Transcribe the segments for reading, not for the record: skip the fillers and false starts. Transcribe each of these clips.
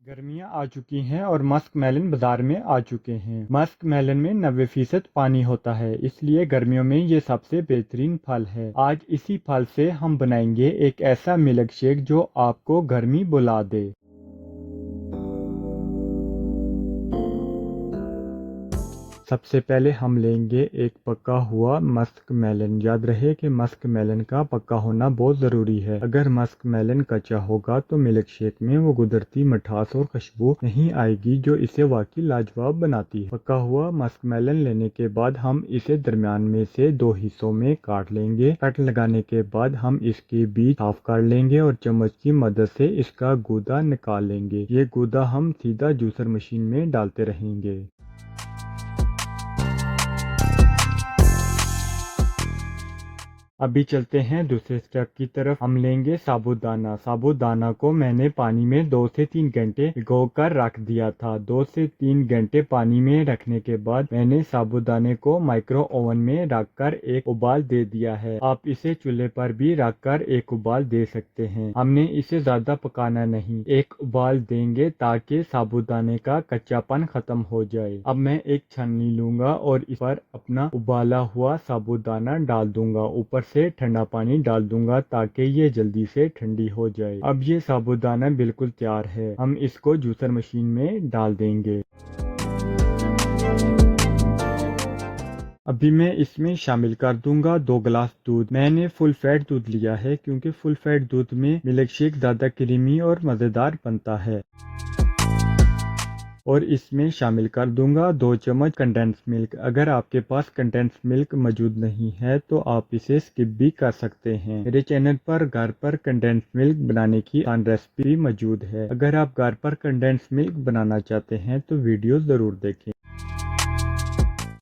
गर्मियाँ आ चुकी हैं और मस्क मेलन बाजार में आ चुके हैं। मस्क मेलन में 90% पानी होता है, इसलिए गर्मियों में ये सबसे बेहतरीन फल है। आज इसी फल से हम बनाएंगे एक ऐसा मिल्क शेक जो आपको गर्मी बुला दे। सबसे पहले हम लेंगे एक पका हुआ मस्क मेलन। याद रहे कि मस्क मेलन का पका होना बहुत ज़रूरी है। अगर मस्क मेलन कच्चा होगा तो मिल्क शेक में वो कुदरती मिठास और खुशबू नहीं आएगी जो इसे वाकई लाजवाब बनाती है। पका हुआ मस्क मेलन लेने के बाद हम इसे दरमियान में से 2 हिस्सों में काट लेंगे। कट लगाने के बाद हम इसके बीज साफ कर लेंगे और चम्मच की मदद से इसका गूदा निकाल लेंगे। ये गूदा हम सीधा जूसर मशीन में डालते रहेंगे। अभी चलते हैं दूसरे स्टेप की तरफ। हम लेंगे साबूदाना। साबूदाना को मैंने पानी में 2 से 3 घंटे भिगो कर रख दिया था। 2 से 3 घंटे पानी में रखने के बाद मैंने साबूदाने को माइक्रो ओवन में रखकर एक उबाल दे दिया है। आप इसे चूल्हे पर भी रखकर एक उबाल दे सकते हैं। हमने इसे ज्यादा पकाना नहीं, एक उबाल देंगे ताकि साबूदाने का कच्चापन खत्म हो जाए। अब मैं एक छन्नी लूंगा और इस पर अपना उबाला हुआ साबूदाना डाल दूंगा। ऊपर से ठंडा पानी डाल दूंगा ताकि ये जल्दी से ठंडी हो जाए। अब ये साबूदाना बिल्कुल तैयार है। हम इसको जूसर मशीन में डाल देंगे। अभी मैं इसमें शामिल कर दूंगा 2 गिलास दूध। मैंने फुल फैट दूध लिया है क्योंकि फुल फैट दूध में मिल्क शेक ज़्यादा क्रीमी और मज़ेदार बनता है। और इसमें शामिल कर दूंगा 2 चम्मच कंडेंस मिल्क। अगर आपके पास कंडेंस मिल्क मौजूद नहीं है तो आप इसे स्किप भी कर सकते हैं। मेरे चैनल पर घर पर कंडेंस मिल्क बनाने की आसान रेसिपी मौजूद है। अगर आप घर पर कंडेंस मिल्क बनाना चाहते हैं तो वीडियो ज़रूर देखें।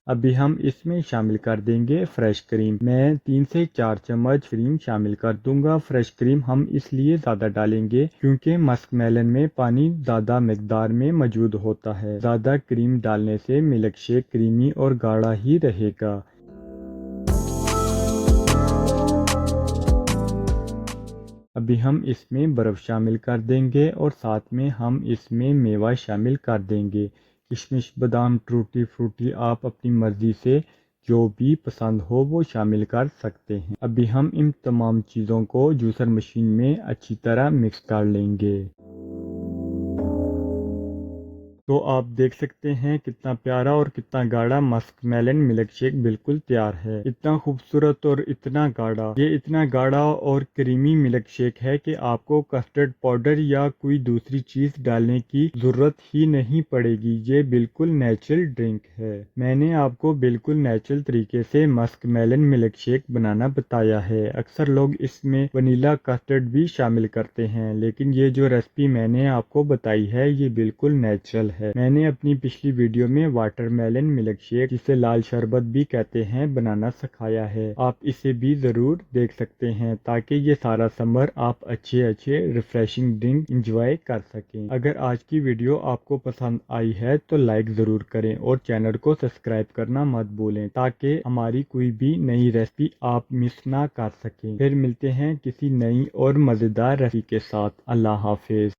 अभी हम इसमें शामिल कर देंगे फ्रेश क्रीम। मैं 3 से 4 चम्मच क्रीम शामिल कर दूंगा। फ्रेश क्रीम हम इसलिए ज़्यादा डालेंगे क्योंकि मस्क मेलन में पानी ज़्यादा मिकदार में मौजूद होता है। ज़्यादा क्रीम डालने से मिल्क शेक क्रीमी और गाढ़ा ही रहेगा। अभी हम इसमें बर्फ़ शामिल कर देंगे और साथ में हम इसमें मेवा शामिल कर देंगे। किशमिश, बादाम, टूटी फ्रूटी आप अपनी मर्ज़ी से जो भी पसंद हो वो शामिल कर सकते हैं। अभी हम इन तमाम चीज़ों को जूसर मशीन में अच्छी तरह मिक्स कर लेंगे। तो आप देख सकते हैं कितना प्यारा और कितना गाढ़ा मस्क मेलन मिल्क शेक बिल्कुल तैयार है। इतना खूबसूरत और इतना गाढ़ा। ये इतना गाढ़ा और क्रीमी मिल्क शेक है कि आपको कस्टर्ड पाउडर या कोई दूसरी चीज़ डालने की ज़रूरत ही नहीं पड़ेगी। ये बिल्कुल नेचुरल ड्रिंक है। मैंने आपको बिल्कुल नेचुरल तरीके से मस्क मेलन मिल्क शेक बनाना बताया है। अक्सर लोग इसमें वनीला कस्टर्ड भी शामिल करते हैं, लेकिन ये जो रेसिपी मैंने आपको बताई है ये बिल्कुल नेचुरल है। मैंने अपनी पिछली वीडियो में वाटरमेलन मिल्क शेक, जिसे लाल शरबत भी कहते हैं, बनाना सिखाया है। आप इसे भी जरूर देख सकते हैं ताकि ये सारा समर आप अच्छे रिफ्रेशिंग ड्रिंक एंजॉय कर सकें। अगर आज की वीडियो आपको पसंद आई है तो लाइक जरूर करें और चैनल को सब्सक्राइब करना मत भूलें ताकि हमारी कोई भी नई रेसिपी आप मिस ना कर सकें। फिर मिलते हैं किसी नई और मज़ेदार रेसिपी के साथ। अल्लाह हाफिज।